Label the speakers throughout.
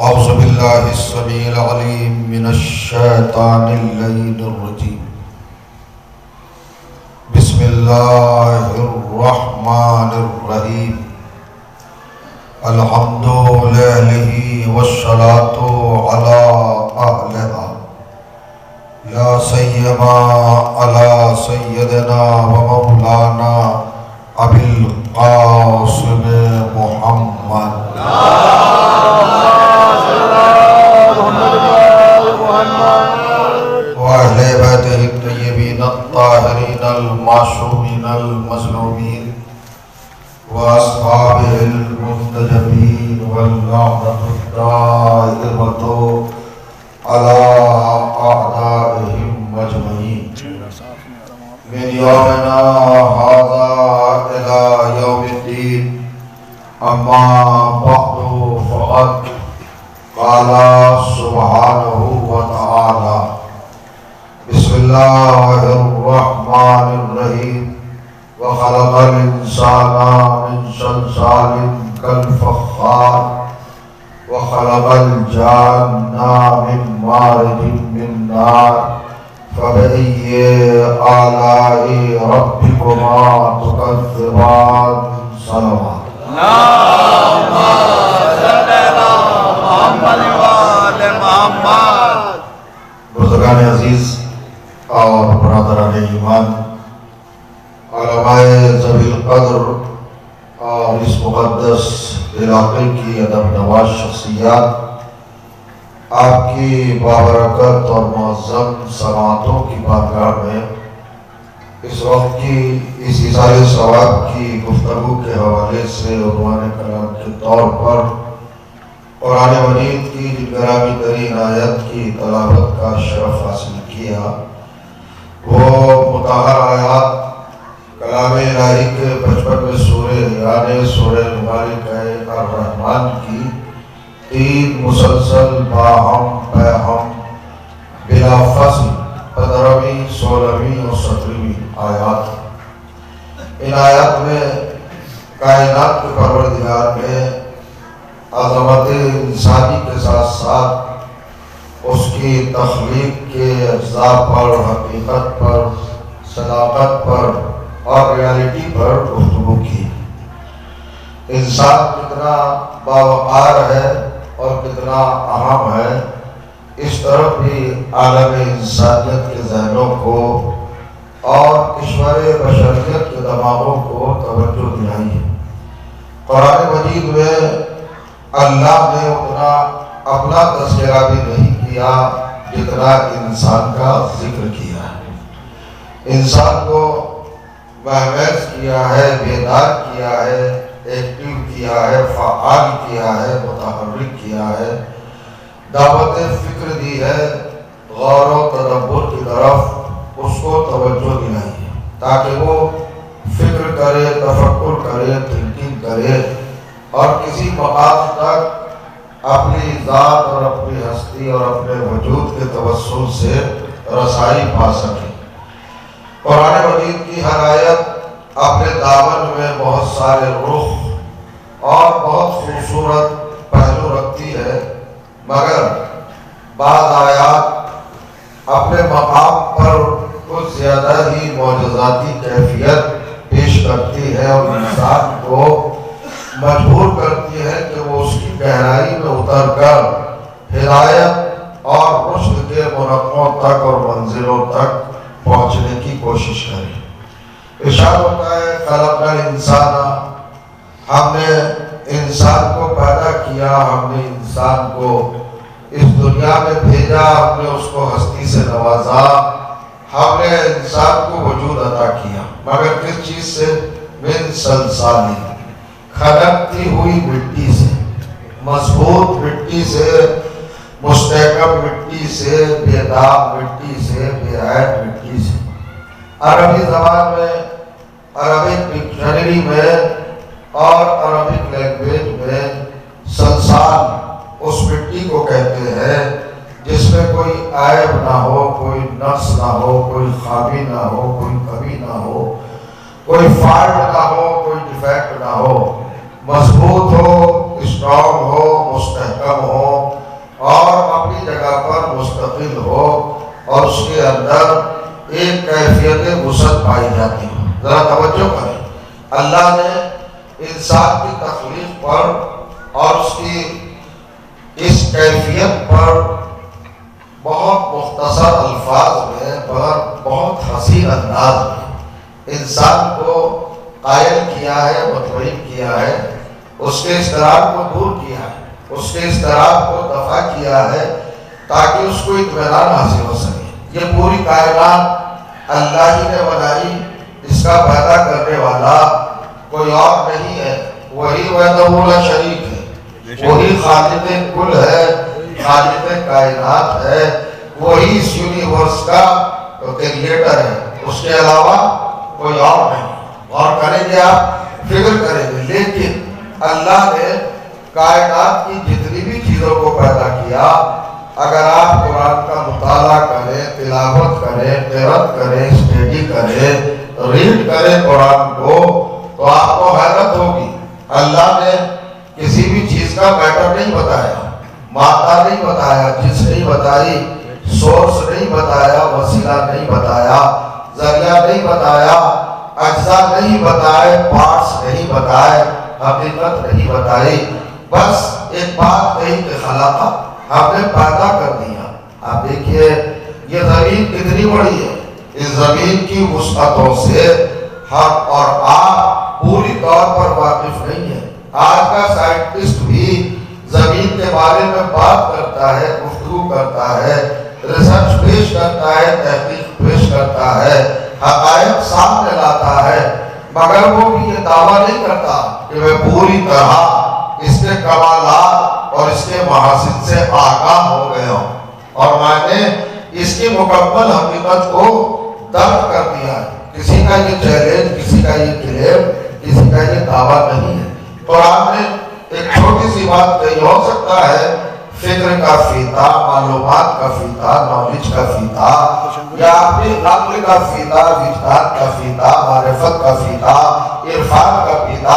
Speaker 1: أعوذ بالله السميع العليم من الشيطان اللعين الرجيم بسم الله الرحمن الرحيم الحمد لله والصلاة على أهلها لا سيما على سيدنا ومولانا أبي القاسم محمد وأهل بيته الطيبين الطاهرين المعصومين المظلومين وأصحابه المنتجبين واللعنة الدائمة على أعدائهم أجمعين من يومنا هذا إلى يوم الدين أما بعد فقد قال سبحانه وتعالى بسم الله الرحمن الرحيم وخلق الإنسان من صلصال كالفخار وخلق الجان من مارج من نار فبأي آلاء ربكما تكذبان صلوات بزرگان عزیز اور برادران ایمان، علماء ذوی القدر اور اس مقدس علاقے کی ادب نواز شخصیات، آپ کی بابرکت اور معظم سماعتوں کی بارگاہ میں اس وقت کی اس اظہار ثواب کی گفتگو کے حوالے سے عنوان کلام کے طور پر قرآن مجید کی گرامی ترین آیت کی تلاوت کا شرف حاصل کیا۔ وہ مطہر آیات کلام الہی کے 55 سورہ یعنی سورہ مبارک الرحمن کی 3 مسلسل باہم پیہم بلا فصل 15ویں 16ویں اور 17ویں آیات۔ ان آیات میں کائنات کے پروردگار نے عظمت انسانی کے ساتھ ساتھ اس کی تخلیق کے اجزاء پر، حقیقت پر، صداقت پر اور ریالٹی پر گفتگو کی۔ انسان کتنا باوقار ہے اور کتنا اہم ہے، اس طرف بھی عالم انسانیت کے ذہنوں کو اور کشور بشریت کے دماغوں کو توجہ دلائی ہے۔ قرآن مجید میں اللہ نے اتنا اپنا تذکرہ بھی نہیں کیا جتنا انسان کا ذکر کیا ہے۔ انسان کو محفوظ کیا ہے، بیدار کیا ہے، ایکٹیو کیا ہے، فعال کیا ہے، متحرک کیا ہے، دعوت فکر دی ہے، غور و تدبر کی طرف اس کو توجہ دلائی ہے تاکہ وہ فکر کرے، تفکر کرے، تھنکنگ کرے اور کسی مقام تک اپنی ذات اور اپنی ہستی اور اپنے وجود کے توسل سے رسائی پا سکے۔ قرآن مجید کی ہر آیت اپنے دامن میں بہت سارے رخ اور بہت خوبصورت پہلو رکھتی ہے، مگر بعض آیات اپنے مقام پر کچھ زیادہ ہی معجزاتی کیفیت پیش کرتی ہے اور انسان کو مجبور کرتی ہے کہ وہ اس کی گہرائی میں اتر کر ہدایت اور رشد کے مرقوں تک اور منزلوں تک پہنچنے کی کوشش کرے۔ ارشاد ہوتا ہے خلقنا الانسان، ہم نے انسان کو پیدا کیا، ہم نے انسان کو اس دنیا میں بھیجا، ہم نے اس کو ہستی سے نوازا، ہم نے انسان کو وجود عطا کیا، مگر کس چیز سے؟ من صلصال، کھنکتی ہوئی مٹی سے، مضبوط مٹی سے، مستحکم مٹی سے، بے داغ مٹی سے، بے عیب مٹی سے۔ عربی زبان میں، عربک ڈکشنری میں اور عربک لینگویج میں سلسال اس مٹی کو کہتے ہیں جس میں کوئی عیب نہ ہو، کوئی نقص نہ ہو، کوئی خامی نہ ہو، کوئی کمی نہ ہو، کوئی فالٹ نہ ہو، کوئی ڈیفیکٹ نہ ہو، مضبوط ہو، اسٹرانگ ہو، مستحکم ہو اور اپنی جگہ پر مستقل ہو اور اس کے اندر ایک کیفیت وسعت پائی جاتی ہے۔ ذرا توجہ کریں، اللہ نے انسان کی تخلیق پر اور اس کی اس کیفیت پر بہت مختصر الفاظ میں بہت حسین انداز میں انسان کو قائل کیا ہے، مطمئن کیا ہے، اس کے اضطراب کو دور کیا ہے، اس کے اضطراب کو دفع کیا ہے تاکہ اس کو اطمینان حاصل ہو سکے۔ یہ پوری کائنات اللہ ہی نے بنائی، اس کا پیدا کرنے والا کوئی اور نہیں ہے، وہی وحدہ لا شریک ہے، وہی خالق کل ہے، خالق کائنات ہے، وہی اس یونیورس کا کریٹر ہے، اس کے علاوہ کوئی اور نہیں۔ اور کریں گے آپ، فکر کریں گے، لیکن اللہ نے کائنات کی جتنی بھی چیزوں کو پیدا کیا، اگر آپ قرآن کا مطالعہ کریں، تلاوت کریں، قرأت کریں، اسٹڈی کریں، ریڈ کریں قرآن کو، تو آپ کو حیرت ہوگی۔ اللہ نے کسی بھی چیز کا میٹر نہیں بتایا، مادہ نہیں بتایا، جنس نہیں بتائی، سورس نہیں بتایا، وسیلہ نہیں بتایا، ذریعہ نہیں بتایا، اجزاء نہیں بتائے، پارٹس نہیں بتائے، حقیقت نہیں بتائی، بس ایک بات کہی کہ خلقہ، ہم نے پیدا کر دیا۔ آپ دیکھیے یہ زمین کتنی بڑی ہے، اس زمین کی وسعتوں سے ہم اور آپ پوری طور پر واقف نہیں ہیں۔ آج کا سائنٹسٹ بھی زمین کے بارے میں بات کرتا ہے، گفتگو کرتا ہے، ریسرچ پیش کرتا ہے، تحقیق پیش کرتا ہے، حقائق سامنے لاتا ہے، مگر وہ بھی یہ دعویٰ نہیں کرتا کہ میں پوری طرح اس کے کمالات اور اس کے محاسن سے آگاہ ہو گیا ہوں اور میں نے اس کی مکمل حقیقت کو درک کر دیا ہے۔ کسی کا یہ چیلنج، کسی کا یہ کلیم، کسی کا یہ دعویٰ نہیں ہے۔ قرآن نے ایک چھوٹی سی بات کہی، ہو سکتا ہے فکر کا فیتا، معلومات کا فیتا، نالج کا فیتا، یا اپنی عقل کا فیتا، وجدان کا فیتا، معرفت کا فیتا، عرفان کا فیتا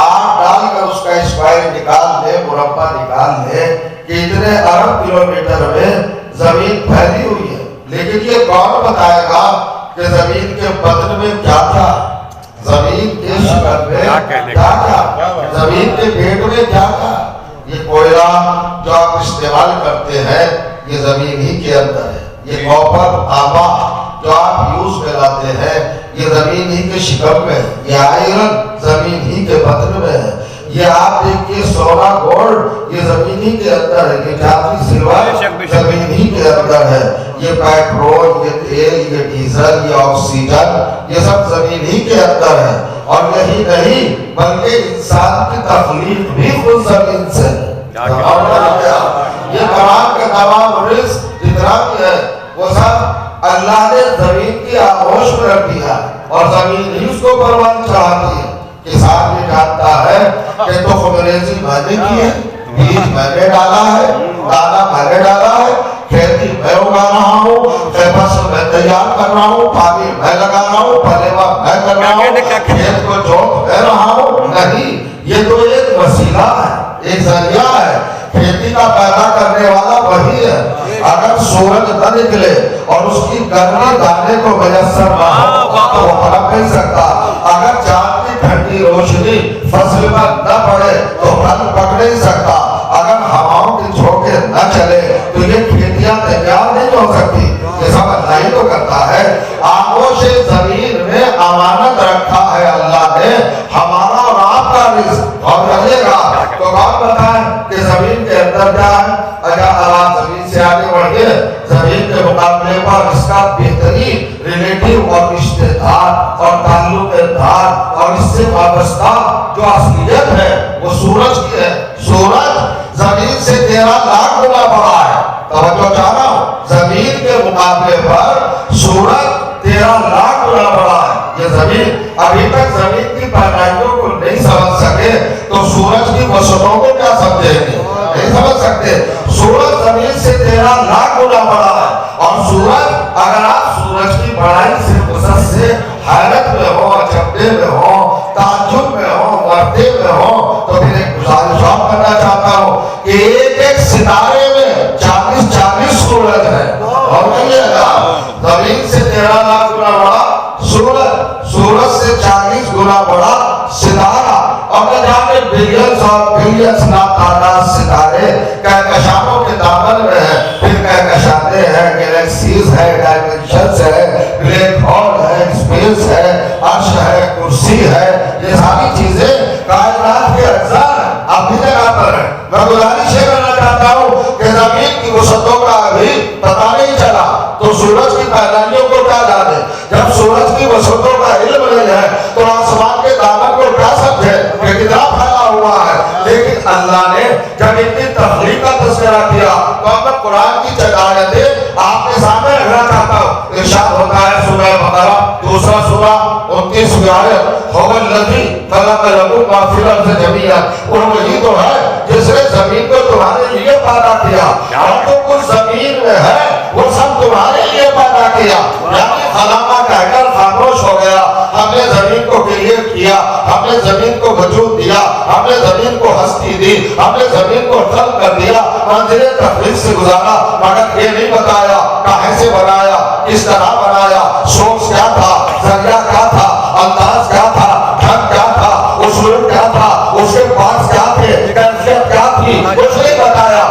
Speaker 1: آٹھ ڈال کر اس کا اسکوائر نکال لے، مربع نکال لے کہ اتنے ارب کلومیٹر میں زمین پھیلی ہوئی ہے، لیکن یہ کون بتائے گا کہ زمین کے بدن میں کیا تھا، زمین کے شکل میں کیا تھا، زمین کے پیٹ میں کیا تھا۔ یہ کوئلہ جو آپ استعمال کرتے ہیں یہ زمین ہی کے اندر ہے، یہ کاپر، تانبا جو آپ یوز میں لاتے ہیں یہ زمین ہی کے شکل میں ہے، یہ آئرن زمین ہی کے بدن میں ہے، یہ آپ دیکھیے سونا گولڈ یہ زمین ہی کے اندر ہے، یہ چاندی سلور زمین ہی کے اندر ہے، یہ پیٹرول، یہ تیل، یہ ڈیزل، یہ آکسیجن یہ سب زمین ہی کے اندر ہے۔ اور یہی نہیں بلکہ انسان کی تخلیق بھی خود زمین سے ہے۔ یہ تمام کا تمام رزق جتنا بھی ہے وہ سب اللہ نے زمین کی آغوش میں رکھ دیا اور زمین ہی اس کو پروان چڑھاتی ہے۔ کسان یہ جانتا ہے کہ تخم ریزی میں نے کی ہے، بیج میں نے ڈالا ہے، دانا میں نے ڈالا ہے، کھیتی میں اگا رہا ہوں، فصل میں تیار کر رہا ہوں، پانی میں لگا رہا ہوں، پلیوا میں کر رہا ہوں، کھیت کو جوت میں رہا ہوں۔ نہیں، یہ تو ایک وسیلہ ہے، ایک ذریعہ ہے، کھیتی کا پیدا کرنے والا وہی ہے۔ اگر سورج نہ نکلے اور اس کی گرمی دانے کو میسر نہ ہو تو وہ پھل نہیں سکتا، اگر چاند کی ٹھنڈی روشنی فصل پر نہ پڑے تو پھل پک نہیں سکتا، اگر ہواؤں کی جھونکے نہ چلے تو یہ کھیتیاں تیار نہیں ہو سکتی۔ یہ سب اللہ ہی تو کرتا ہے۔ آغوش زمین میں امانت رکھا ہے اللہ نے ہمارا اور آپ کا رزق، اور رہے گا تو کون بتائیں کہ زمین کے اندر کیا ہے۔ اگر آپ زمین سے آگے بڑھئے، زمین کے مقابلے پر اس کا بہترین ریلیٹیو اور رشتہ دار اور تعلق دار اور اس سے وابستہ جو اصلیت ہے وہ سورج کی ہے۔ سورج زمین سے 13 لاکھ گنا بڑا ہے۔ توجہ چاہ رہا ہوں، زمین کے مقابلے پر سورج 13 لاکھ گنا ابھی تک زمین کی پہلائیوں کو نہیں سمجھ سکے تو سورج کی وسعتوں کو کیا سمجھیں گے؟ نہیں سمجھ سکتے. سورج زمین سے 13 لاکھ گنا بڑا ہے. اور سورج اگر آپ سورج کی بڑائی سے وسعت سے حیرت میں ہو, اچنبے میں ہو, تعجب میں ہو, مرتے میں ہو, تو پھر ایک گزارش آپ کرنا چاہتا ہوں کہ ایک ایک ستارے میں 40 سورج ہے. اور کہیے گا زمین سے 13 لاکھ گنا بڑا سورج, سورج سے 40 گنا بڑا ستارہ, اور نہ جانے بلینز اور بلینز تعداد ستارے کہکشانوں کے دامن میں ہیں. پھر کہکشانے ہیں, گیلیکسیز ہے, ڈائمنشنز ہے, بلیک ہول ہے, اسپیس ہے, عرش ہے, کرسی ہے. یہ ساری چیزیں کائنات کے اجزاء ہیں, اپنی جگہ پر ہیں. میں گزارش یہ کرنا چاہتا ہوں کہ زمین کی وسعتوں کا ابھی پتہ نہیں چلا تو سورج کی پہلائیوں کو کیا جانے. جب سورج کی وسعتوں کا علم نہیں ہے تو آسمان کے دامن کو کیا سمجھے کہ کتنا پھیلا ہوا ہے. لیکن اللہ نے جب اتنی تخلیق کا تذکرہ کیا تو اب میں قرآن کی چند آیتیں آپ کے سامنے رکھنا چاہتا ہوں. ارشاد ہوتا ہے سورہ بقرہ دوسرا سورہ 29ویں آیت, هو الذی خلق لکم ما فی الارض جمیعا, اور وہی تو ہے جس نے زمین کو تمہارے لیے پیدا کیا, اور جو کچھ زمین میں ہے وہ سب تمہارے لیے پیدا کیا. یعنی خلقہ کہہ کر خاموش ہو گیا. ہم نے زمین کو کریٹ کیا, ہم نے زمین کو وجود دیا, ہم نے زمین کو ہستی دی, ہم نے زمین کو خلق کر دیا, منزل تخلیق سے گزارا, مگر یہ نہیں بتایا کہاں سے بنایا, کس طرح بنایا, سورس کیا تھا, ذریعہ کیا تھا, انداز کیا تھا, ڈھنگ کیا تھا, اسلوب کیا تھا, اس کے پاس کیا تھے, کیفیت کیا تھی, کچھ نہیں بتایا.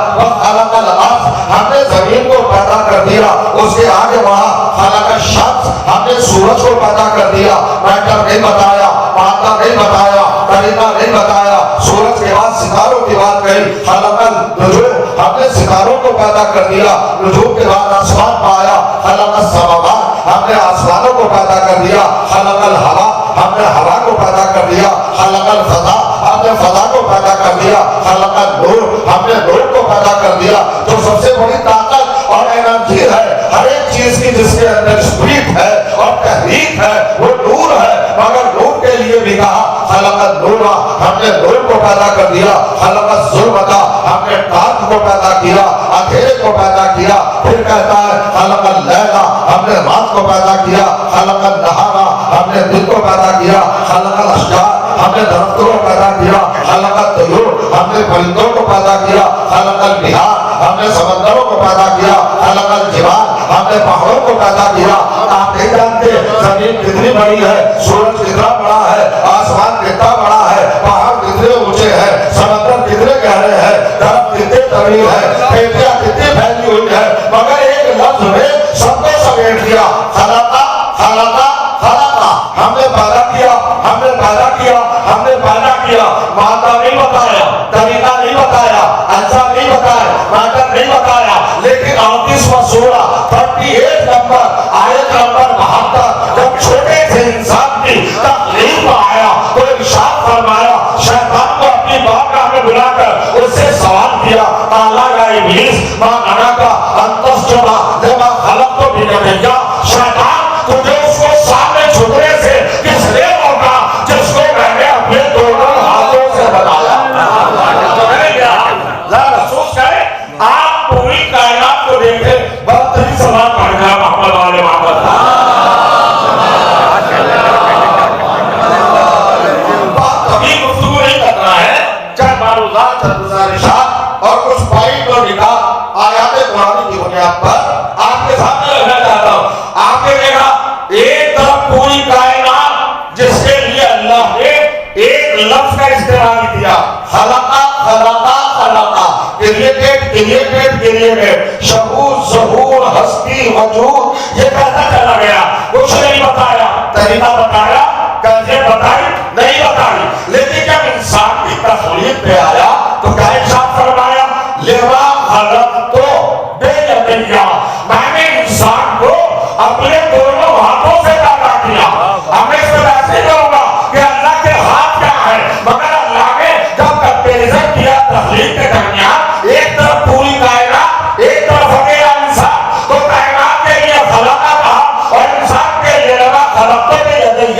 Speaker 1: خلق الارض, ہم نے زمین کو پیدا کر دیا. اس کے آگے وہاں خلق الشمس, ہم نے سورج کو پیدا کر دیا. میٹر نہیں بتایا, مادہ نہیں بتایا, طریقہ نہیں بتایا. سورج کے بعد ستاروں کی بات کہی, خلق النجوم, ہم نے ستاروں کو پیدا کر دیا. نجوم کے بعد آسمان پایا, خلق السماوات, ہم نے آسمانوں کو پیدا کر دیا. خلق الہوا, ہم نے ہوا کو پیدا کر دیا. خلق الفضا, ہم نے فضا کو پیدا کر دیا. خلق النور, ہم نے نور کو پیدا کر دیا. جو سب سے بڑی طاقت اور انرجی ہے ہر ایک چیز کی, جس کے اندر اسپرٹ ہے اور تحریک ہے, وہ نور ہے. مگر نور کے لیے بھی کہا خلق النور, ہم نے نور کو پیدا کر دیا. خلق الظلمۃ, ہم نے رات کو پیدا کیا, اندھیرے کو پیدا کیا. پھر کہتا ہے خلق اللیل, ہم نے رات کو پیدا کیا. خلق النہار, ہم نے دن کو پیدا کیا. خلق الاشجار, ہم نے درختوں کو پیدا کیا. خلق الطیور, ہم نے پرندوں کو پیدا کیا. خلق البحار, ہم نے سمندروں کو پیدا کیا. خلق الجبال, ہم نے پہاڑوں کو پیدا کیا. آپ نہیں جانتے زمین کتنی بڑی ہے, سورج کتنا بڑا ہے, آسمان کتنا بڑا ہے, پہاڑ کتنے اونچے ہیں, سمندر کتنے گہرے ہیں, درخت کتنے طویل ہے, کھیتیاں کتنی پھیلی ہوئی ہے, مگر ایک لفظ میں سب کو سمیٹ دیا. خلقہ خلقہ خلقہ, ہم نے پیدا کیا, ہم نے پیدا کیا, ہم نے پیدا کیا. مادہ نہیں بتایا, طریقہ نہیں بتایا, اجزا نہیں بتایا, میٹر نہیں بتایا. لیکن 38واں سورہ 38 نمبر آیت نمبر 72 جب چھوٹے سے انسان کی تخلیق میں آیا تو ارشاد فرمایا, شیطان کو اپنی بارگاہ میں بلا کر اس سے سوال کیا, قالا یا ابلیس ما منعک ان تسجد لما خلقت بیدیک. شیطان تجھے اس کو سامنے جھکنے سے کس نے روکا جس کو میں نے اپنے دونوں ہاتھوں سے بنایا. ذرا محسوس کریں, آپ پوری کائنات کو دیکھیں, بہترین سوال پڑھ گیا محمد والے محمد. بات کبھی گفتگو نہیں کرنا ہے, چند معروضات, چند گزارشات اور کچھ پوائنٹ اور نکات آیات قرآن کی بنیاد پر آپ کے سامنے رکھنا چاہتا ہوں. آپ نے دیکھا ایک طرف پوری کائنات جس کے لیے اللہ نے ایک لفظ کا استعمال کیا, خلقہ خلقہ خلقہ, کریٹڈ, شعور ظہور ہستی وجود, یہ کہتا چلا گیا. کچھ نہیں بتایا, طریقہ بتایا, کیفیت بتائی نہیں بتائی. لیکن جب انسان کی تخلیق پہ آیا تو کیا ارشاد فرمایا, لما خلقت بیدیک, میں نے انسان کو اپنے دونوں ہاتھوں سے پیدا کیا. ہمیں اس میں ایسے کہوں گا کہ اللہ کے ہاتھ کیا ہے, مگر اللہ نے جب کمپیریزن کیا تخلیق کے درمیان, ایک طرف پوری کائنات, ایک طرف ہو گیا انسان, تو کائنات کے لیے خلقہ کہا اور انسان کے لیے لما خلقت بیدیک.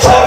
Speaker 2: 6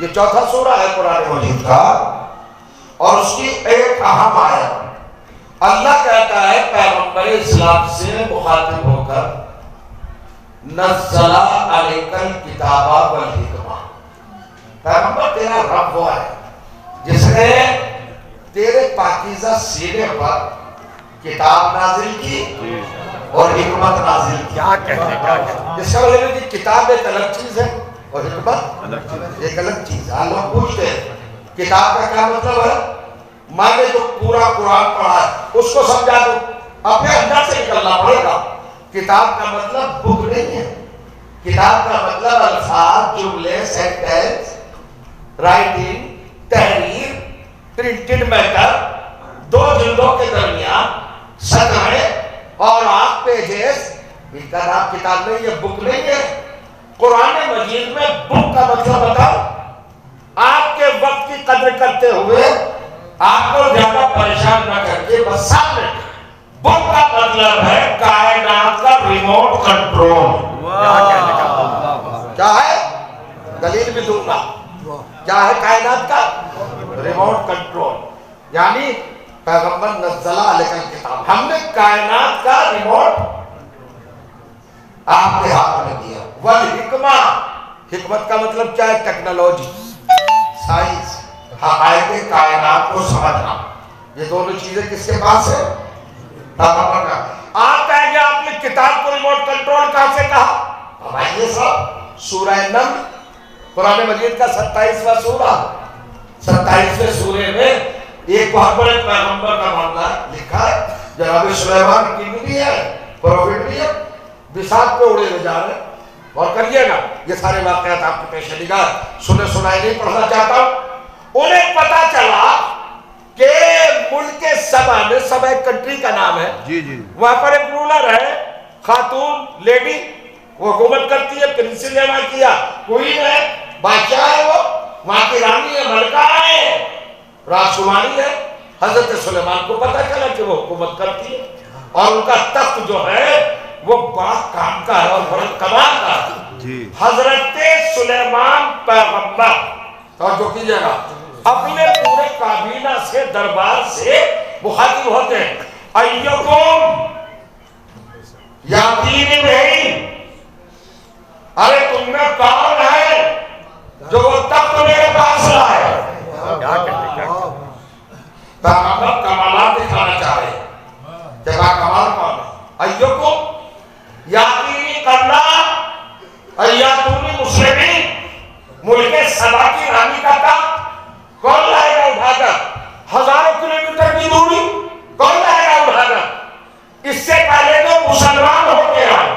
Speaker 2: یہ چوتھا سورہ ہے قرآن مجید کا، اور اس کی ایک اہم آیت اللہ کہتا ہے پیغمبر اسلام سے مخاطب ہو کر، نزل علیک الکتاب والحکمہ، پیغمبر تیرا رب وہ ہے جس نے تیرے پاکیزہ سینے پر کتاب نازل کی اور حکمت نازل کی۔
Speaker 3: کیا کہتے ہیں،
Speaker 2: اس کا مطلب ہے کہ کتاب ایک الگ چیز ہے اور حکمت ایک الگ چیز ہے۔ لوگ پوچھتے ہیں کتاب کا کیا مطلب ہے؟ میں نے جو پورا قرآن پڑھا ہے اس کو سمجھا دو، اپنے اندر سے نکلنا پڑے گا۔ کتاب کا مطلب بک نہیں ہے، کتاب کا مطلب الفاظ، جملے، سینٹنس، رائٹنگ، تحریر، پرنٹڈ میٹر، 2 جلدوں کے درمیان سطحیں اور 8 پیجز، ان کا نام کتاب نہیں ہے، بک نہیں ہے۔ قرآن مجید میں بک کا مطلب بتاؤ، آپ کے وقت کی قدر کرتے ہوئے آپ کو زیادہ پریشان نہ کر کے بس سامنے، بک کا مطلب ہے کائنات کا ریموٹ کنٹرول۔ کیا ہے؟ دلیل بھی دوں گا، کیا ہے کائنات کا ریموٹ کنٹرول؟ یعنی پیغمبر نزل علیک الکتاب، ہم نے کائنات کا ریموٹ آپ کے ہاتھ میں دیا۔ والحکمہ، حکمت کا مطلب کیا ہے؟ ٹیکنالوجی، سائنس، حقائق کائنات کو سمجھنا۔ یہ دونوں چیزیں کس کے پاس ہے؟ پیغمبر کا۔ آپ کہیں گے آپ نے کتاب کو ریموٹ کنٹرول کہاں سے کہا؟ ہمارے صاحب سورہ نمل قرآن مجید کا 27واں سورہ، 27ویں سورے میں ایک بہت بڑے پیغمبر کا معاملہ لکھا ہے۔ جناب سلیمان کی بھی ہے، پروفیٹ بھی ہے، بساط پہ اڑے ہوئے جا رہے ہیں۔ اور کریے گا یہ سارے واقعات آپ کے پیش نگاہ، سنے سنائے نہیں پڑھنا چاہتا ہوں۔ انہیں پتا چلا کہ ملک سبا میں، سبا ایک کنٹری کا نام ہے،
Speaker 3: جی جی،
Speaker 2: وہاں پر ایک رولر ہے، خاتون لیڈی، وہ حکومت کرتی ہے، پرنسل نے وہاں کیا، کوئین ہے، بادشاہ ہے، وہ وہاں کی رانی ہے، ملکہ ہے، راجکماری ہے۔ حضرت سلیمان کو پتا چلا کہ وہ حکومت کرتی ہے اور ان کا تخت جو ہے وہ بڑا کام کا ہے اور بڑا کمال کا ہے۔
Speaker 3: جی،
Speaker 2: حضرت سلیمان پیغمبر، توجہ کیجئے گا، اپنے پورے کابینہ سے، دربار سے مخاطب ہوتے ہیں، ایکم یقین نہیں، ارے تم میں کون ہے جو وہ تخت میرے پاس لائے؟
Speaker 3: کیا کہتے ہیں،
Speaker 2: پیغمبر کمالات دکھانا چاہ رہے ہیں۔ جگہ کمال کون ہے؟ ایکم یقینی کرنا، ایاتونی مسلمین، ملک سبا کی رانی کا تخت کون لائے گا اٹھا کر؟ ہزاروں کلومیٹر کی دوری کون لائے گا اٹھا کر؟ اس سے پہلے جو مسلمان ہو کے آئے،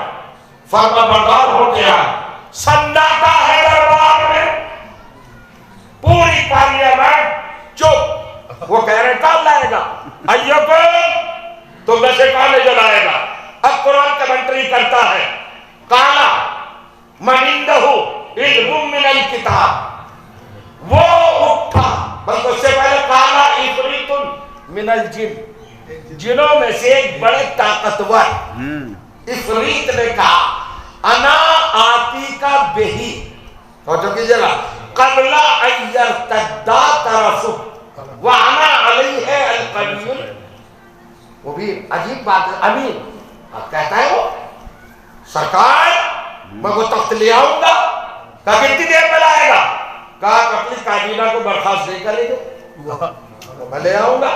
Speaker 2: فرما بردار ہو کے آئے، سناٹا ہے دربار میں، پوری پارلیمنٹ چپ، وہ کہہ رہے کون لائے گا؟ ایوکم، تو میں سے کون لے جلائے گا؟ اب قرآن کمنٹری کرتا ہے، کالا من عنده علم من الکتاب، وہ اٹھا، بلکہ اس سے پہلے کالا عفریت من الجن، جنوں میں سے ایک بڑے طاقتور عفریت نے کہا، انا آتی کا بہی، توجہ کیجئے گا، قبل ان یرتد طرفک وانا علیہ القوی، وہ بھی عجیب بات ہے، امین اب کہتا ہے وہ سرکار میں وہ تخت لے آؤں گا، کہا کتنی دیر میں لائے گا؟ کہا اپنی کابینہ کو برخاست نہیں کریں گے، میں لے آؤں گا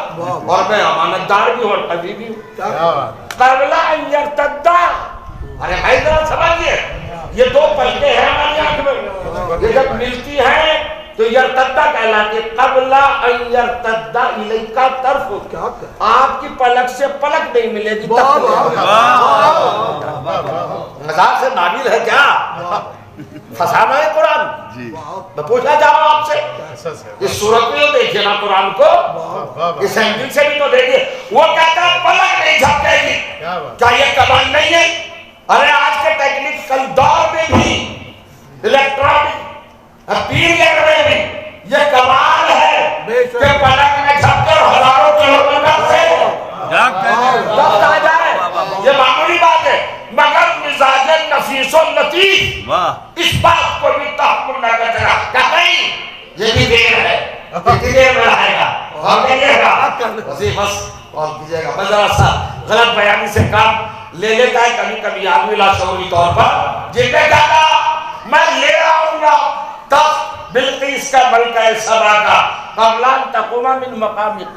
Speaker 2: اور میں امانت دار بھی ہوں اور قوی بھی ہوں۔ قبل ان یرتد، ارے بھائی ذرا سمجھئے، یہ دو پلکیں ہیں ہماری آنکھ میں، یہ جب ملتی ہیں تو یرتدہ کہلاتی ہے، قبل ان یرتد الیکا طرف، آپ کی پلک سے پلک نہیں ملے گی، مزاق سے نابل ہے کیا؟ فسانہ ہے قرآن، میں پوچھنا چاہ رہا ہوں آپ سے، اس صورت میں تو دیکھئے نا قرآن کو، اس اینگل سے بھی تو دیکھئے، وہ کہتا ہے پلک نہیں جھپکے گی، کیا یہ کمال نہیں ہے؟ ارے آج کے ٹیکنیکل دور میں بھی، الیکٹرانک پیریڈ میں بھی یہ کمال ہے کہ پلک میں جھپ کر ہزاروں کلومیٹر سے دست آ جائے، یہ معمولی بات ہے، مگر مزاج نفیس و لطیف اس بات کو بھی تحمل نہ کر سکا کہ نہیں یہ بھی دیر ہے، کتنی دیر میں رہے گا اور کہیے گا وزیر بس اور کیجیے گا. میں ذرا سا غلط بیانی سے کام لے لیتا ہے کبھی کبھی آدمی لاشعوری طور پر. جن نے کہا میں لے آؤں گا تخت بلقیس کا ملکہ سبا کا قبل ان تقوم من مقامک.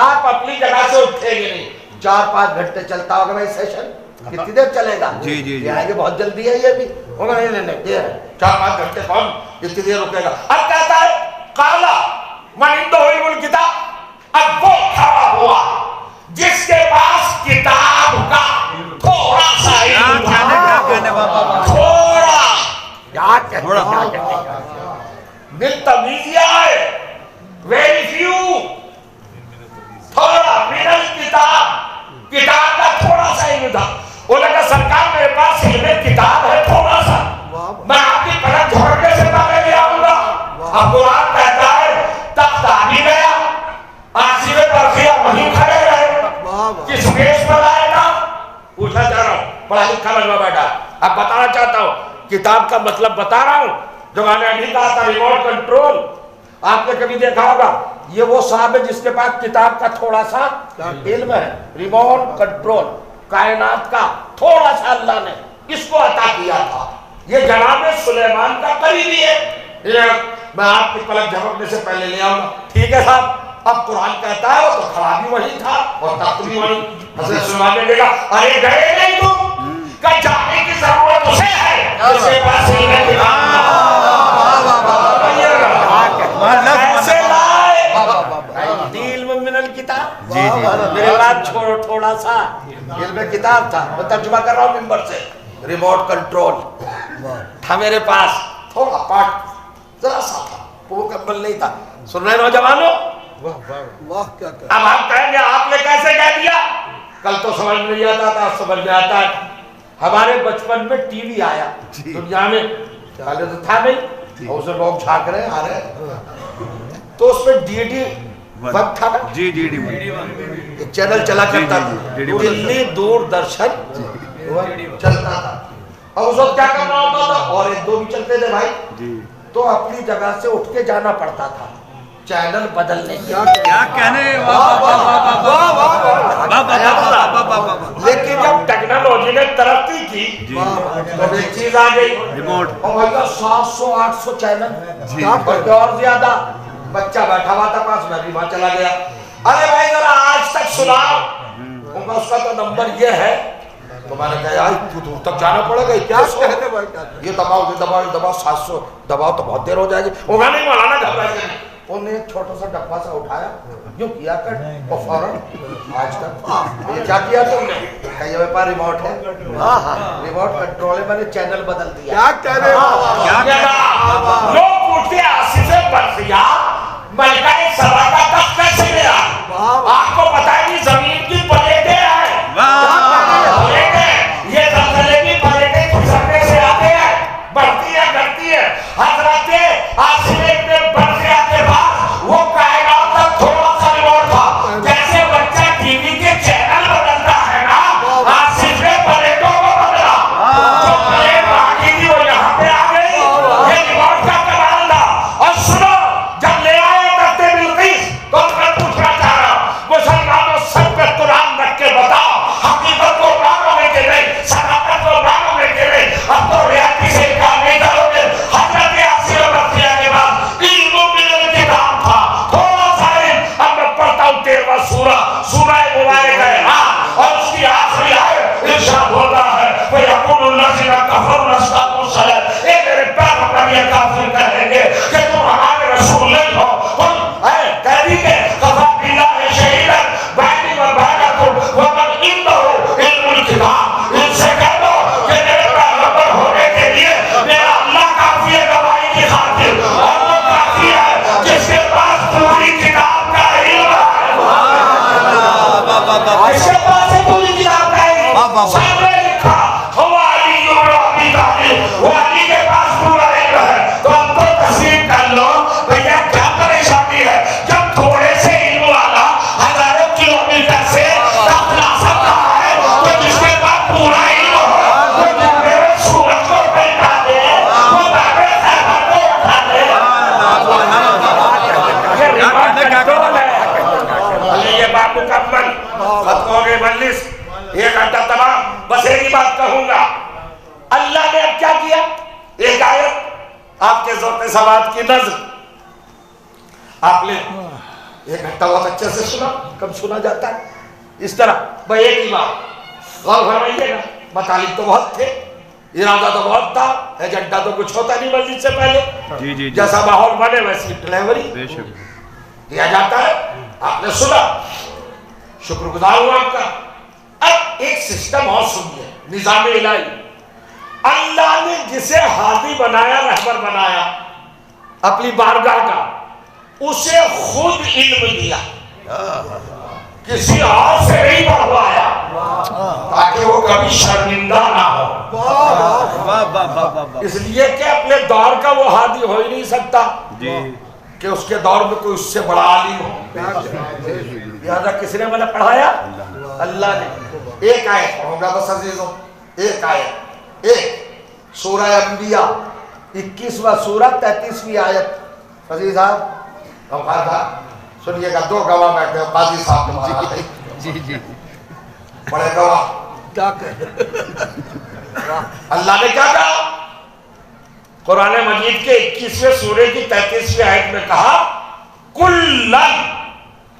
Speaker 2: آپ اپنی جگہ سے اٹھیں گے نہیں. 4-5 گھنٹے چلتا ہوگا بھائی سیشن. کتنی دیر چلے گا؟
Speaker 3: جی جی
Speaker 2: یہ آئیں گے بہت جلدی ہے. یہ بھی ہوگا نہیں دیر ہے 4-5 گھنٹے کون اتنی دیر رکے گا. اب کہتا ہے قالا من عنده علم الکتاب. اب وہ کھڑا ہوا جس کے پاس کتاب کا تھوڑا سا علم تھا. تھوڑا بالتمیزیہ ہے ویری فیو. تھوڑا من الکتاب کتاب کا تھوڑا سا علم تھا. وہ لگا سرکار میرے پاس علم کتاب ہے تھوڑا سا, میں آپ کی پلک جھوڑنے سے پہلے لے آؤں گا. اب قرآن کہتا ہے تخت آ بھی گیا, آسیب پرخیا وہیں کھڑے رہے. کس بیس پر آئے گا پوچھنا چاہ رہا ہوں. پڑھا لکھا بنوا بیٹھا. اب بتانا چاہتا ہوں کتاب کا مطلب بتا رہا ہوں جو میں نے ابھی کہا تھا ریموٹ کنٹرول. آپ نے کبھی دیکھا ہوگا یہ وہ صاحب ہے جس کے پاس کتاب کا تھوڑا سا علم ہے. ریموٹ کنٹرول کائنات کا تھوڑا سا اللہ نے اس کو عطا کیا تھا. یہ جناب سلیمان کا قریبی ہے. میں آپ کی پلک جھپکنے سے پہلے لے آؤں گا. ٹھیک ہے صاحب. اب قرآن کہتا ہے وہ تو کھڑا بھی وہی تھا اور تخت بھی وہی. حضرت سلیمان نے دیکھا ارے گئے نہیں تم کہ جانے کی ضرورت اسے ہے اس کے پاس علم کیسے لائے علم من الکتاب. میرے بات چھوڑو تھوڑا سا علم کتاب تھا. میں ترجمہ کر رہا ہوں ممبر سے. ریموٹ کنٹرول تھا میرے پاس تھوڑا پارٹ ذرا سا تھا وہ کمبل نہیں تھا. سن رہے نوجوانوں اب ہم کہیں گے آپ نے کیسے کہہ دیا. کل تو سمجھ نہیں آتا تھا سمجھ میں آتا ہے. ہمارے بچپن میں ٹی وی آیا دنیا میں پہلے تو تھا نہیں اور اسے لوگ جھانک رہے آ رہے تو اس میں ڈی ڈی وقت تھا نا.
Speaker 3: جی جی جی
Speaker 2: ایک چینل چلا کرتا تھا دلی دوردرشن چلتا تھا. اور اس وقت کیا کرنا ہوتا تھا اور 1-2 بھی چلتے تھے بھائی تو اپنی جگہ سے اٹھ کے جانا پڑتا تھا چینل بدلنے.
Speaker 3: کیا کہنے.
Speaker 2: لیکن جب ٹیکنالوجی نے ترقی کی تو ایک چیز آ گئی
Speaker 3: ریموٹ.
Speaker 2: اور بھیا 700-800 چینل بلکہ اور زیادہ. بچہ بیٹھا ہوا تھا پاس میں بھی وہاں چلا گیا. ارے بھائی ذرا آج تک سناؤ. اس کا تو نمبر یہ ہے. تو میں نے کہا یار دور تک جانا پڑے گا. یہ دباؤ 700 دباؤ تو بہت دیر ہو جائے گی. وہ میں نہیں مولانا گھبرائیے. انہوں نے ایک چھوٹا سا ڈبہ سا اٹھایا یوں کیا کر اور فوراً آج تک یہ کیا کیا تم نے کہا یہ میرے پاس ریموٹ ہے. ریموٹ کنٹرول ہے میں نے چینل بدل دیا. لوگ پوچھتے آصف برقیہ ملکہ سبا کا تخت کیسے ملا. آپ کو پتہ ہے کہ زمین کی پلیٹیں ہیں. یہ زلزلے کی پلیٹیں کھسکنے سے آتے ہیں بڑھتی ہے گھٹتی ہے. حضرت آصف ابن برقیہ کے بعد وہ کائنات کا تھوڑا سا ریموٹ تھا. جیسے بچہ ٹی وی کے چینل بدلتا ہے نا آصف نے پلیٹوں کو بدلا. جو پلیٹ باقی تھی وہ یہاں پہ آ گئی. یہ ریموٹ کا کمال تھا. اور سنو جب بس ایک ہی بات کہوں گا، اللہ نے اب کیا کیا؟ ایک آیت آپ کے ذوق سماعت کی نظر، آپ نے ایک گھنٹہ بہت اچھے سے سنا، کم سنا جاتا ہے اس طرح، بھائی ایک ہی بات غور فرمائیے گا، مطالب تو بہت تھے، ارادہ تو بہت تھا، ایجنڈا تو کچھ ہوتا نہیں مسجد سے پہلے، جیسا ماحول بنے ویسی ڈلیوری دیا جاتا ہے، آپ نے سنا، شکر گزار ہوں آپ کا۔ اب ایک سسٹم اور سنیے، نظام الہی، اللہ نے جسے ہادی بنایا، رہبر بنایا اپنی بارگاہ کا، اسے خود علم دیا، کسی اور سے نہیں پڑھوایا تاکہ وہ کبھی شرمندہ نہ ہو، اس لیے کہ اپنے دور کا وہ ہادی ہو ہی نہیں سکتا کہ اس کے دور میں کوئی اس سے بڑا عالم ہو، لہذا کس نے مجھے پڑھایا؟ اللہ نے۔ ایک آیت پڑھوں گا بس عزیزوں، ایک آیت، ایک سورہ انبیاء 21واں سورہ 33ویں آیت، عزیز صاحب غفار صاحب سنیے گا، دو گواہ بیٹھے قاضی صاحب کے مہاراج بڑے گواہ، اللہ نے کیا کہا؟ قرآن مجید کے 21ویں سورے کی 33ویں آیت میں کہا کُلًّا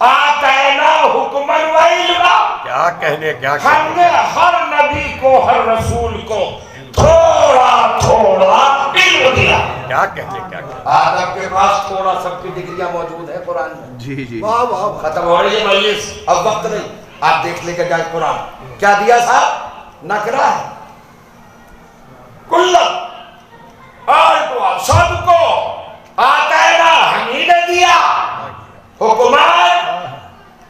Speaker 2: آتَيْنَا حُکْمًا وَعِلْمًا،
Speaker 3: کیا کہنے
Speaker 2: ہم نے ہر نبی کو، ہر رسول کو تھوڑا تھوڑا علم دیا۔
Speaker 3: کیا کہنے
Speaker 2: آدم کے پاس تھوڑا سب کی ڈگریاں موجود ہیں قرآن میں،
Speaker 3: جی
Speaker 2: ختم ہو رہی ہے مجلس، اب وقت نہیں، آپ دیکھ لے کے جائے قرآن کیا دیا صاحب؟ نکرہ ہے، کُلًّا سب کو آتینا ہم ہی نے دیا، حکومت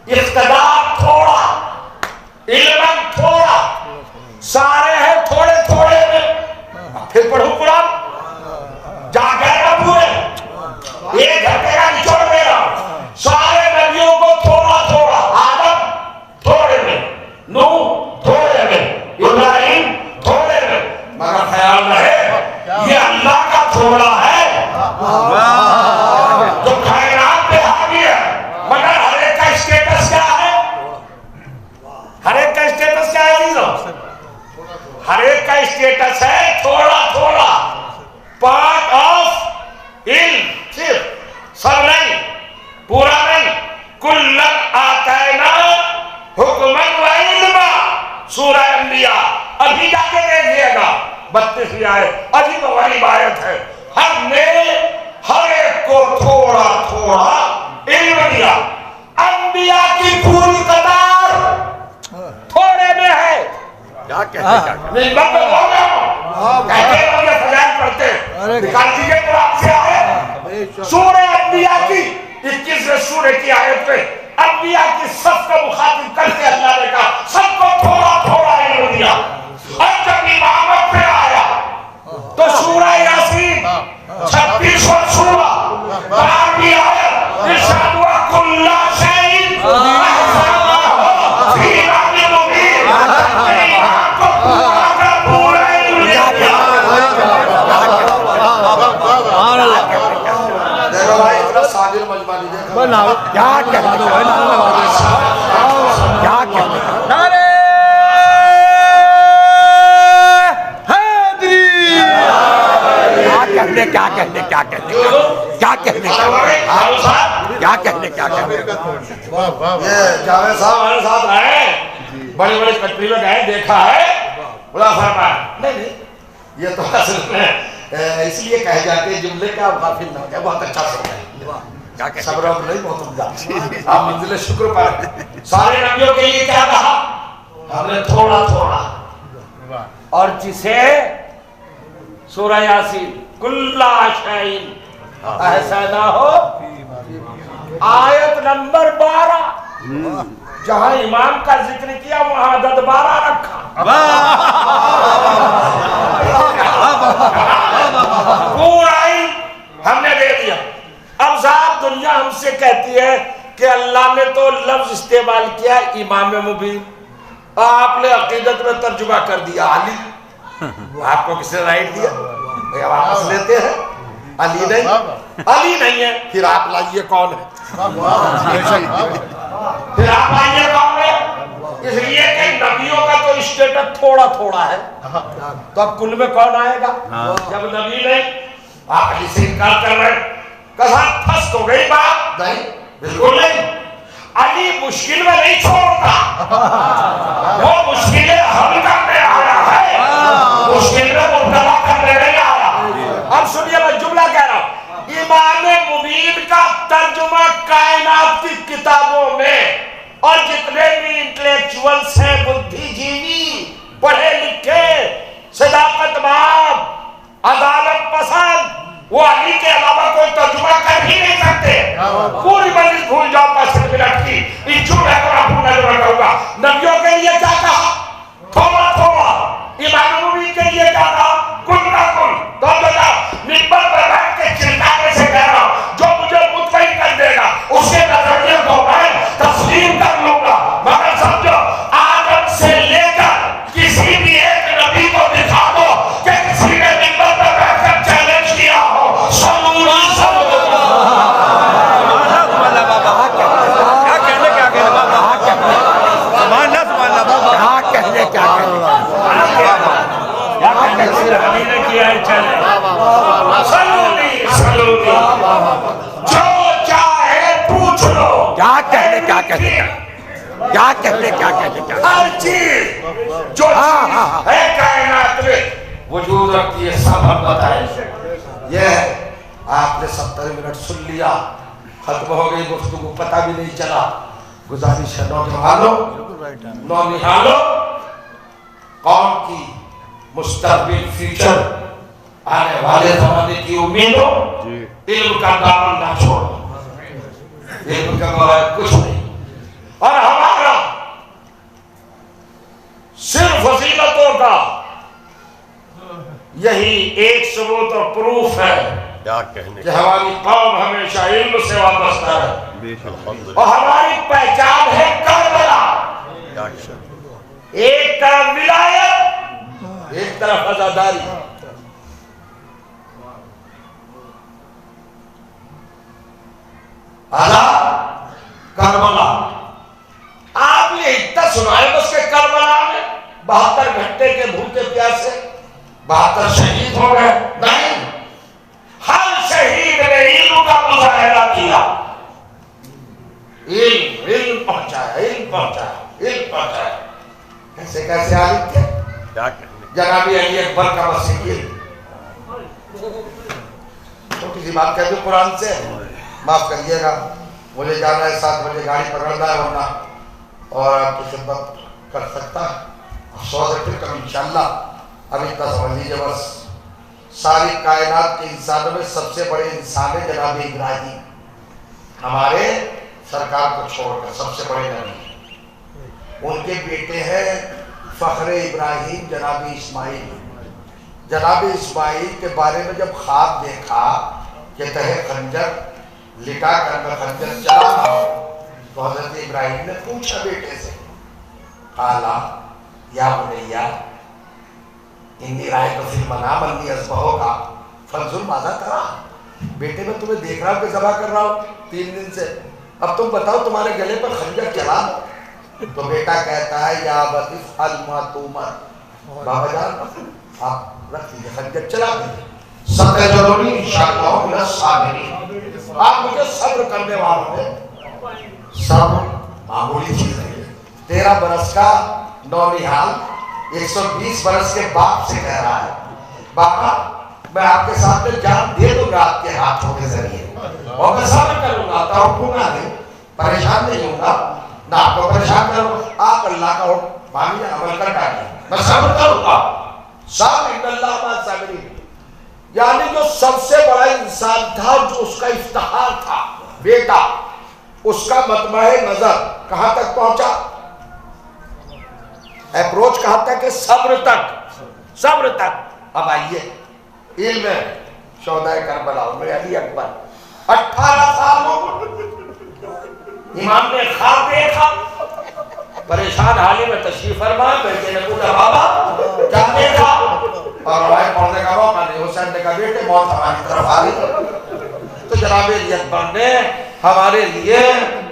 Speaker 2: اقتدار تھوڑا، علم تھوڑا، سارے ہیں تھوڑے تھوڑے میں، پھر پڑھو قرآن جا گئے نا پورے، ایک گھنٹے کا نچوڑ میرا، سارے نبیوں کو تھوڑا تھوڑا، آدم تھوڑے میں، نوح تھوڑے میں، ابراہیم تھوڑے میں، مگر خیال رہے یہ اللہ کا تھوڑا ہے جو کائنات پہ حاوی ہے، مگر ہر ایک کا اسٹیٹس کیا ہے؟ ہر ایک کا اسٹیٹس کیا ہے عزیزوں؟ ہر ایک کا اسٹیٹس ہے تھوڑا تھوڑا، پارٹ آف علم، صرف سب نہیں، پورا نہیں۔ کُلًّا آتَيْنَا حُکْمًا وَعِلْمًا، سورہ انبیاء، ابھی جا کے دیکھئے گا 32ویں آیت، عجیب و غریب آیت ہے، ہم نے ہر ایک کو تھوڑا تھوڑا علم دیا۔ انبیاء کی پوری قطار تھوڑے میں ہے،
Speaker 3: کیا کہنے
Speaker 2: نسبت میں ہو گیا ہوں، کہتے ہیں ہم یہ فضائل پڑھتے، نکال دیجئے قرآن سے آیت، سورہ انبیاء کی 21ویں سورہ کی آیت میں انبیاء کی صف کو مخاطب کرتے اللہ نے کہا سب کو تھوڑا تھوڑا علم دیا، اور جب امامت پہ آیا تو سورہ یاسین 36واں سورہ 12ویں آیت ارشاد ہوا کُلَّ شَیْءٍ احصَینَاہُ فِی امام مبین، امام کو پورا کا پورا علم دیا۔ دیکھو بھائی اتنا صادر مجمع نہیں دیکھا،
Speaker 3: کیا کہنے کیا کہنے کیا کہنے کیا کہنے کیا کہنے کیا کہنے کیا کہنے
Speaker 2: یہ جاوید صاحب ہمارے ساتھ آئے، بڑی بڑی کنٹری میں گئے، دیکھا ہے، خدا فرمایا نہیں، یہ تو اصل میں اس لیے کہے جاتے ہیں جملے کا آپ غافل نہ ہو، بہت اچھا سمجھا ہے، صبر اور نہیں بہت عمدہ، آپ منزل شکر پر سارے نبیوں کے لیے کیا کہا؟ ہم نے تھوڑا تھوڑا، اور جسے سورہ یاسین کُلَّ شَیْءٍ احصَینَاہُ آیت نمبر 12 جہاں امام کا ذکر کیا وہاں عدد 12 رکھا، پورا علم ہم نے دے دیا۔ اب صاحب دنیا ہم سے کہتی ہے کہ اللہ نے تو لفظ استعمال کیا امام مبین، آپ نے عقیدت میں ترجمہ کر دیا علی، آپ کو کس نے رائٹ دیا؟ واپس لیتے ہیں، علی نہیں ہے، پھر آپ لائیے کون ہے؟ پھر آپ لائیے کون ہے؟ اس لیے کہ نبیوں کا تو اسٹیٹس تھوڑا تھوڑا ہے، تو اب کل میں کون آئے گا جب نبی نہیں؟ آپ علی سے انکار کر رہے ہیں، کہا پھنس تو گئی بات نہیں، بالکل نہیں۔ علی مشکل میں نہیں چھوڑتا، وہ مشکلیں حل کرنے آیا ہے، مشکل میں مبتلا کرنے نہیں آیا۔ اب سنیے میں جملہ کہہ رہا ہوں، ایمان مبین کا ترجمہ کائنات کی کتابوں میں، اور جتنے بھی انٹلیکچولز ہیں، بدھی جیوی، پڑھے لکھے، صداقت مند، عدالت پسند، وہ علی کے علاوہ کوئی ترجمہ کر ہی نہیں سکتے۔ پوری مجلس بھول جاؤ 5 منٹ کی، یہ جھوٹ ہے تو آپ بھولنا ضرور کہوں گا۔ نبیوں کے لیے کیا کہا؟ تھوڑا تھوڑا۔ ایمان مبین کے لیے کیا کہا؟ کل نہ کل۔ تو ممبر پر بیٹھ کے چلکانے سے کہہ رہا ہوں، جو مجھے مطمئن کر دے گا اس کے نظریے کو میں تسلیم کر لوں گا، مگر سمجھو آدم سے لے کر کسی بھی ایک نبی کو دکھا دو کہ کسی نے ممبر پر بیٹھ کر چیلنج کیا ہو، سلوری سلوری۔ جو چاہے پوچھ لو،
Speaker 3: کیا کہنے
Speaker 2: ہر چیز جو ہے کائنات میں وجود رکھتی ہے، سب ہم بتائیں۔ یہ آپ نے 70 منٹ سن لیا، ختم ہو گئی گفتگو، پتہ بھی نہیں چلا۔ گزارش ہے نونہالوں، قوم کی مستقبل فیوچر، آنے والے زمانے کی امیدوں، علم کا دامن نہ چھوڑو، علم کا بغیر کچھ نہیں۔ اور ہمارا صرف فضیلتوں کا یہی ایک ثبوت اور پروف ہے کہ ہماری قوم ہمیشہ علم سے وابستہ ہے، اور ہماری پہچان ہے کربلا۔ ایک طرف ولایت، ایک طرف عزاداری۔ کربلا آپ نے اتنا سنا ہے اس کے کربلا میں 72 گھنٹے کے بھوکے پیاسے 72 شہید ہو گئے؟ نہیں، ہر شہید نے علم کا مظاہرہ کیا، علم پہنچایا۔ کیسے کیسے عالم تھے؟ جناب علی اکبر کا وسیع۔ چھوٹی سی بات کہہ دوں قرآن سے، معاف کریے گا، مجھے جانا ہے 7 بجے گاڑی پکڑنا ہے، ورنہ اور آپ کی خدمت کر سکتا افسوس ہے، پھر کبھی انشاءاللہ۔ اب اتنا سمجھ لیجیے بس، ساری کائنات کے انسانوں میں سب سے بڑے انسان ہے جناب ابراہیم، ہمارے سرکار کو چھوڑ کر سب سے بڑے نبی۔ ان کے بیٹے ہیں فخر ابراہیم جناب اسماعیل۔ جناب اسماعیل کے بارے میں جب خواب دیکھا کہ تہے خنجر لٹا کر میں خنجر چلا رہا ہوں، تو حضرت ابراہیم نے پوچھا بیٹے سے، قالا یا بنیا انی رأیت فی المنام انی اذبحک فانظر ماذا تری۔ بیٹے میں تمہیں دیکھ رہا ہوں کہ ذبح کر رہا ہوں 3 دن سے، اب تم بتاؤ تمہارے گلے پر خنجر چلا دو۔ تو بیٹا کہتا ہے یا ابت افعل ما تؤمر، بابا جان آپ رکھ لیجیے خنجر چلا دیجیے، ستجدنی انشاءاللہ من الصابرین، آپ مجھے صبر کرنے والوں میں۔ صبر معمولی چیز ہے۔ 13 برس کا نونہال 120 برس کے باپ سے کہہ رہا ہے، باپا میں آپ کے ساتھ میں جان دے دوں گا آپ کے ہاتھوں کے ذریعے، اور میں صبر کروں گا، توقع نہ دیں، پریشان نہیں ہوں گا، نہ آپ کو پریشان کروں، آپ اللہ کا حکم مانیے، عمل کر ڈالیے، میں صبر کروں گا۔ صبر ان اللہ مع الصابرین، یعنی جو سب سے بڑا انسان تھا، جو اس کا افتخار تھا بیٹا، اس کا مطمع نظر کہاں تک پہنچا؟ اپروچ کہاں تک کہ صبر تک۔ اب آئیے علم شہدائے کربلا میں علی اکبر 18 سال ہو، امام نے خواب دیکھا، پریشان حالی میں تشریف فرما، بیٹے نے پوچھا بابا کیا دیکھا؟ اور روایت پڑھنے کا موقع نہیں، حسین نے کہا بیٹے موت ہماری طرف آ گئی۔ تو جناب علی اکبر نے ہمارے لیے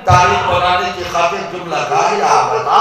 Speaker 2: تاریخ بنانے کی خاطر جملہ کہا، یا بتا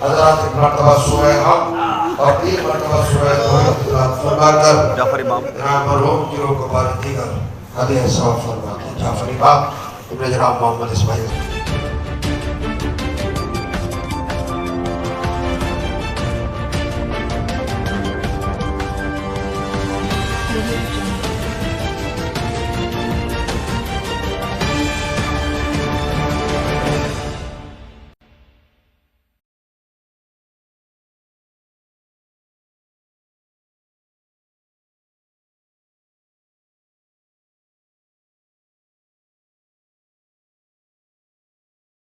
Speaker 1: حضرات ایک مرتبہ سورہ حق اور 3 مرتبہ سورہ توحید فرما کر
Speaker 3: جعفر امام
Speaker 1: مرحوم کی روح کو بار دیگر ہدیہ ثواب فرماتے ہیں. جعفر امام ابن جناب محمد اسماعیل.